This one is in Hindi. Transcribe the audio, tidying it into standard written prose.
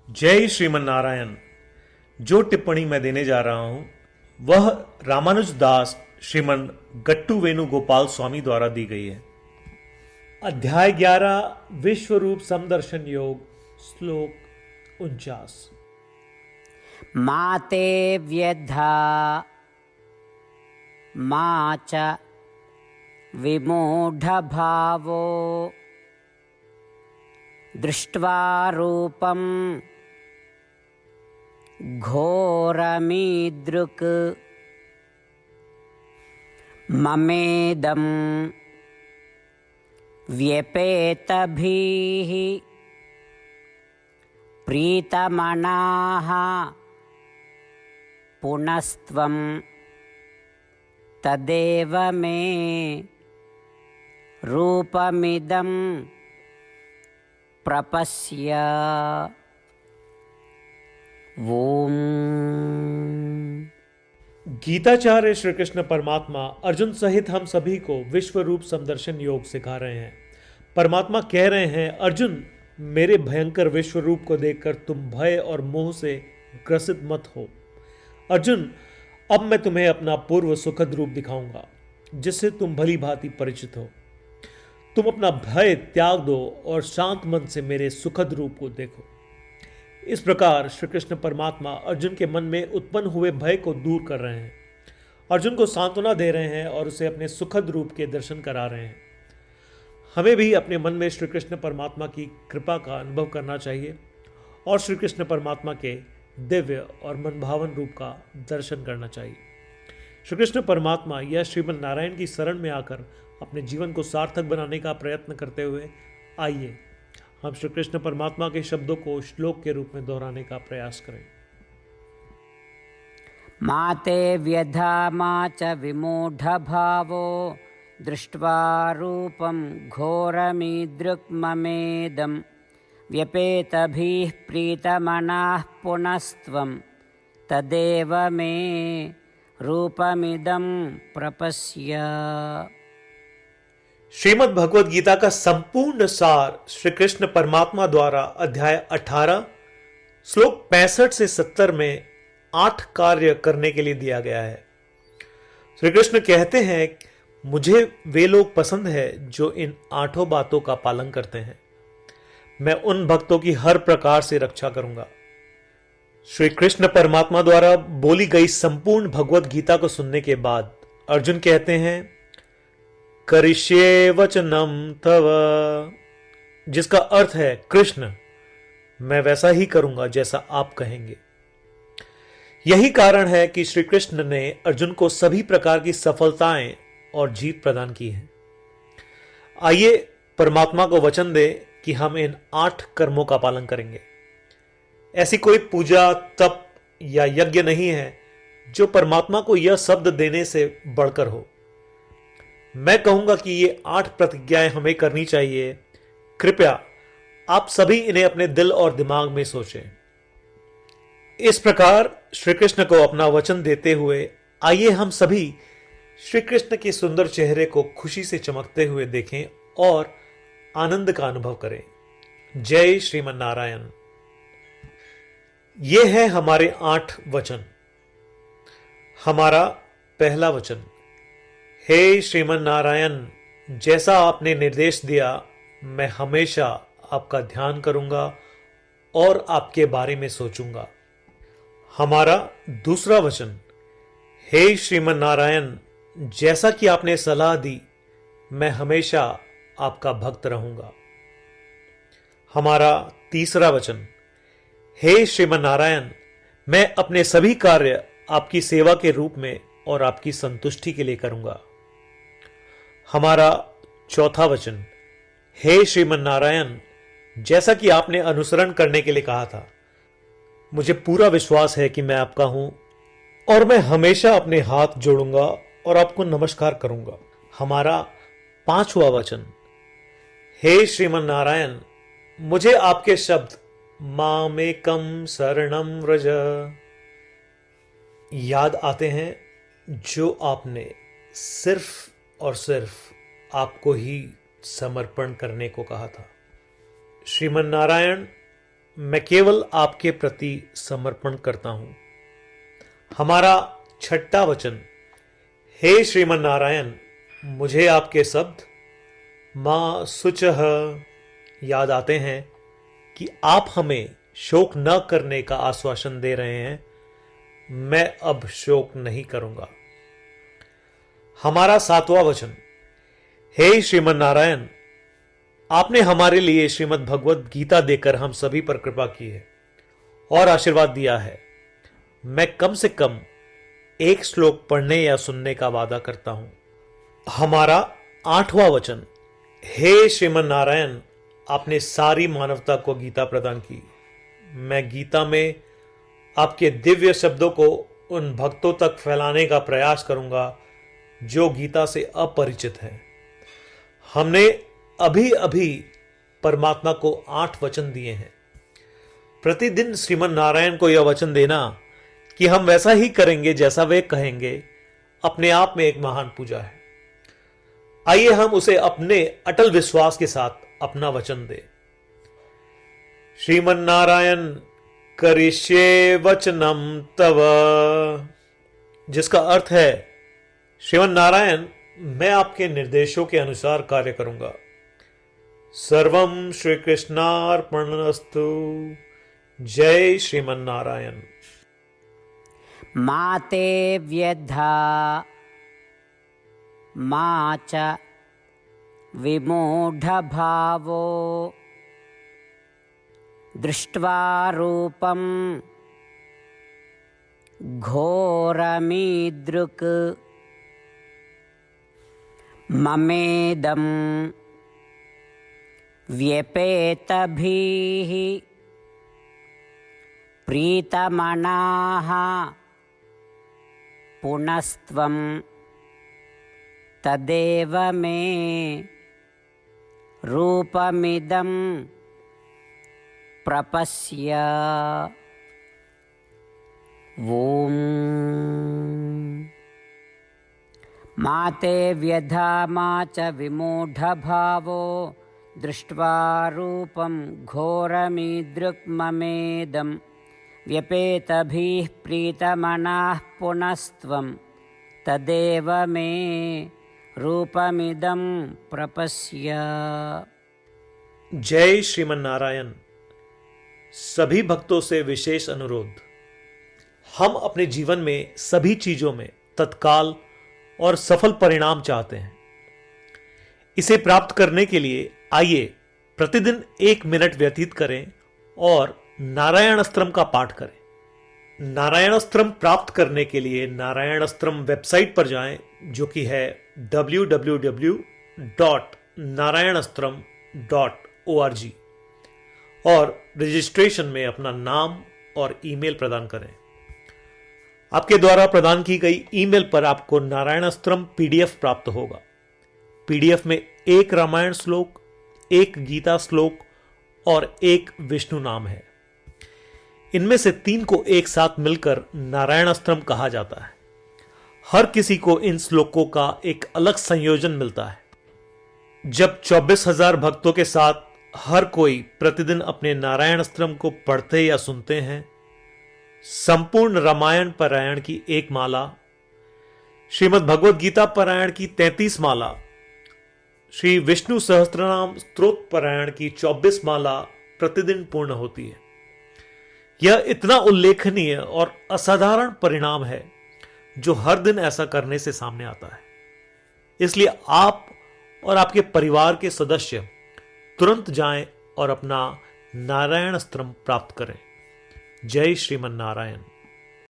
जय श्रीमन नारायण। जो टिप्पणी मैं देने जा रहा हूं वह रामानुज दास श्रीमन गट्टू वेणुगोपाल स्वामी द्वारा दी गई है। अध्याय 11 विश्व रूप समदर्शन योग, श्लोक 49। माते व्यधा मा च विमूढभावो दृष्ट्वा रूपं घोरमीदृक् ममेदं व्यपेतभिः प्रीतमनाः पुनस्त्वं तदेव मे रूपमिदं प्रपश्य। ओम। गीताचार्य श्री कृष्ण परमात्मा अर्जुन सहित हम सभी को विश्व रूप समदर्शन योग सिखा रहे हैं। परमात्मा कह रहे हैं, अर्जुन मेरे भयंकर विश्व रूप को देखकर तुम भय और मोह से ग्रसित मत हो। अर्जुन, अब मैं तुम्हें अपना पूर्व सुखद रूप दिखाऊंगा जिससे तुम भली भांति परिचित हो। तुम अपना भय त्याग दो और शांत मन से मेरे सुखद रूप को देखो। इस प्रकार श्री कृष्ण परमात्मा अर्जुन के मन में उत्पन्न हुए भय को दूर कर रहे हैं, अर्जुन को सांत्वना दे रहे हैं और उसे अपने सुखद रूप के दर्शन करा रहे हैं। हमें भी अपने मन में श्री कृष्ण परमात्मा की कृपा का अनुभव करना चाहिए और श्री कृष्ण परमात्मा के दिव्य और मनभावन रूप का दर्शन करना चाहिए। श्री कृष्ण परमात्मा या श्रीमन नारायण की शरण में आकर अपने जीवन को सार्थक बनाने का प्रयत्न करते हुए आइए हम श्री कृष्ण परमात्मा के शब्दों को श्लोक के रूप में दोहराने का प्रयास करें। माते व्यधा मा च विमूढभावो दृष्ट्वा रूपं घोरमीदृक् ममेदं व्यपेतभिः प्रीतमनाः पुनस्त्वं तदेव मे रूपमिदं प्रपश्य। श्रीमद् भगवद गीता का संपूर्ण सार श्री कृष्ण परमात्मा द्वारा अध्याय 18 श्लोक 65 से 70 में 8 कार्य करने के लिए दिया गया है। श्री कृष्ण कहते हैं, मुझे वे लोग पसंद है जो इन 8 बातों का पालन करते हैं। मैं उन भक्तों की हर प्रकार से रक्षा करूंगा। श्री कृष्ण परमात्मा द्वारा बोली गई संपूर्ण भगवद गीता को सुनने के बाद अर्जुन कहते हैं, करिष्ये वचनम तव, जिसका अर्थ है, कृष्ण मैं वैसा ही करूंगा जैसा आप कहेंगे। यही कारण है कि श्री कृष्ण ने अर्जुन को सभी प्रकार की सफलताएं और जीत प्रदान की है। आइए परमात्मा को वचन दे कि हम इन 8 कर्मों का पालन करेंगे। ऐसी कोई पूजा, तप या यज्ञ नहीं है जो परमात्मा को यह शब्द देने से बढ़कर हो। मैं कहूंगा कि ये 8 प्रतिज्ञाएं हमें करनी चाहिए। कृपया आप सभी इन्हें अपने दिल और दिमाग में सोचें। इस प्रकार श्री कृष्ण को अपना वचन देते हुए आइए हम सभी श्री कृष्ण के सुंदर चेहरे को खुशी से चमकते हुए देखें और आनंद का अनुभव करें। जय श्रीमन नारायण। ये है हमारे 8 वचन। हमारा पहला वचन, हे श्रीमन नारायण, जैसा आपने निर्देश दिया मैं हमेशा आपका ध्यान करूंगा और आपके बारे में सोचूंगा। हमारा दूसरा वचन, हे श्रीमन नारायण, जैसा कि आपने सलाह दी मैं हमेशा आपका भक्त रहूंगा। हमारा तीसरा वचन, हे श्रीमन नारायण, मैं अपने सभी कार्य आपकी सेवा के रूप में और आपकी संतुष्टि के लिए करूंगा। हमारा चौथा वचन, हे श्रीमन नारायण, जैसा कि आपने अनुसरण करने के लिए कहा था, मुझे पूरा विश्वास है कि मैं आपका हूं और मैं हमेशा अपने हाथ जोड़ूंगा और आपको नमस्कार करूंगा। हमारा पांचवा वचन, हे श्रीमन नारायण, मुझे आपके शब्द मामेकम शरणम व्रज याद आते हैं जो आपने सिर्फ और सिर्फ आपको ही समर्पण करने को कहा था। श्रीमन नारायण, मैं केवल आपके प्रति समर्पण करता हूं। हमारा छठा वचन, हे श्रीमन नारायण, मुझे आपके शब्द मां शुचः याद आते हैं कि आप हमें शोक न करने का आश्वासन दे रहे हैं। मैं अब शोक नहीं करूंगा। हमारा सातवां वचन, हे श्रीमन नारायण, आपने हमारे लिए श्रीमद् भगवत गीता देकर हम सभी पर कृपा की है और आशीर्वाद दिया है। मैं कम से कम एक श्लोक पढ़ने या सुनने का वादा करता हूं। हमारा आठवां वचन, हे श्रीमन नारायण, आपने सारी मानवता को गीता प्रदान की। मैं गीता में आपके दिव्य शब्दों को उन भक्तों तक फैलाने का प्रयास करूंगा जो गीता से अपरिचित हैं। हमने अभी अभी परमात्मा को 8 वचन दिए हैं। प्रतिदिन श्रीमन नारायण को यह वचन देना कि हम वैसा ही करेंगे जैसा वे कहेंगे, अपने आप में एक महान पूजा है। आइए हम उसे अपने अटल विश्वास के साथ अपना वचन दें। श्रीमन नारायण करिष्ये वचनम तव, जिसका अर्थ है, श्रीमन नारायण, मैं आपके निर्देशों के अनुसार कार्य करूंगा। सर्वम श्री कृष्णार्पणमस्तु। जय श्रीमन नारायण। मा ते व्यधा मा च विमूढभावो दृष्ट्वा रूपं घोरमीदृक् ममेदं व्यपेतभिः प्रीतमनाः पुनस्त्वं तदेव मे रूपमिदं प्रपश्य। ॐ मा ते व्यधा मा च विमूढभावो दृष्ट्वा रूपं घोरमीदृक्ममेदं व्यपेतभिः प्रीतमनाः पुनस्त्वं तदेव मे रूपमिदं प्रपश्य। जय श्रीमन नारायण। सभी भक्तों से विशेष अनुरोध, हम अपने जीवन में सभी चीजों में तत्काल और सफल परिणाम चाहते हैं। इसे प्राप्त करने के लिए आइए प्रतिदिन 1 मिनट व्यतीत करें और नारायण अस्त्रम का पाठ करें। नारायण अस्त्रम प्राप्त करने के लिए नारायण अस्त्रम वेबसाइट पर जाएं, जो कि है www.narayanastram.org, और रजिस्ट्रेशन में अपना नाम और ईमेल प्रदान करें। आपके द्वारा प्रदान की गई ईमेल पर आपको नारायण अस्त्रम पीडीएफ प्राप्त होगा। पीडीएफ में 1 रामायण श्लोक, 1 गीता श्लोक और 1 विष्णु नाम है। इनमें से 3 को एक साथ मिलकर नारायण अस्त्रम कहा जाता है। हर किसी को इन श्लोकों का एक अलग संयोजन मिलता है। जब 24,000 भक्तों के साथ हर कोई प्रतिदिन अपने नारायण अस्त्रम को पढ़ते या सुनते हैं, संपूर्ण रामायण पारायण की 1 माला, श्रीमद् भगवद गीता पारायण की 33 माला, श्री विष्णु सहस्त्रनाम स्तोत्र पारायण की 24 माला प्रतिदिन पूर्ण होती है। यह इतना उल्लेखनीय और असाधारण परिणाम है जो हर दिन ऐसा करने से सामने आता है। इसलिए आप और आपके परिवार के सदस्य तुरंत जाएं और अपना नारायण अस्त्रम प्राप्त करें। जय श्रीमन नारायण।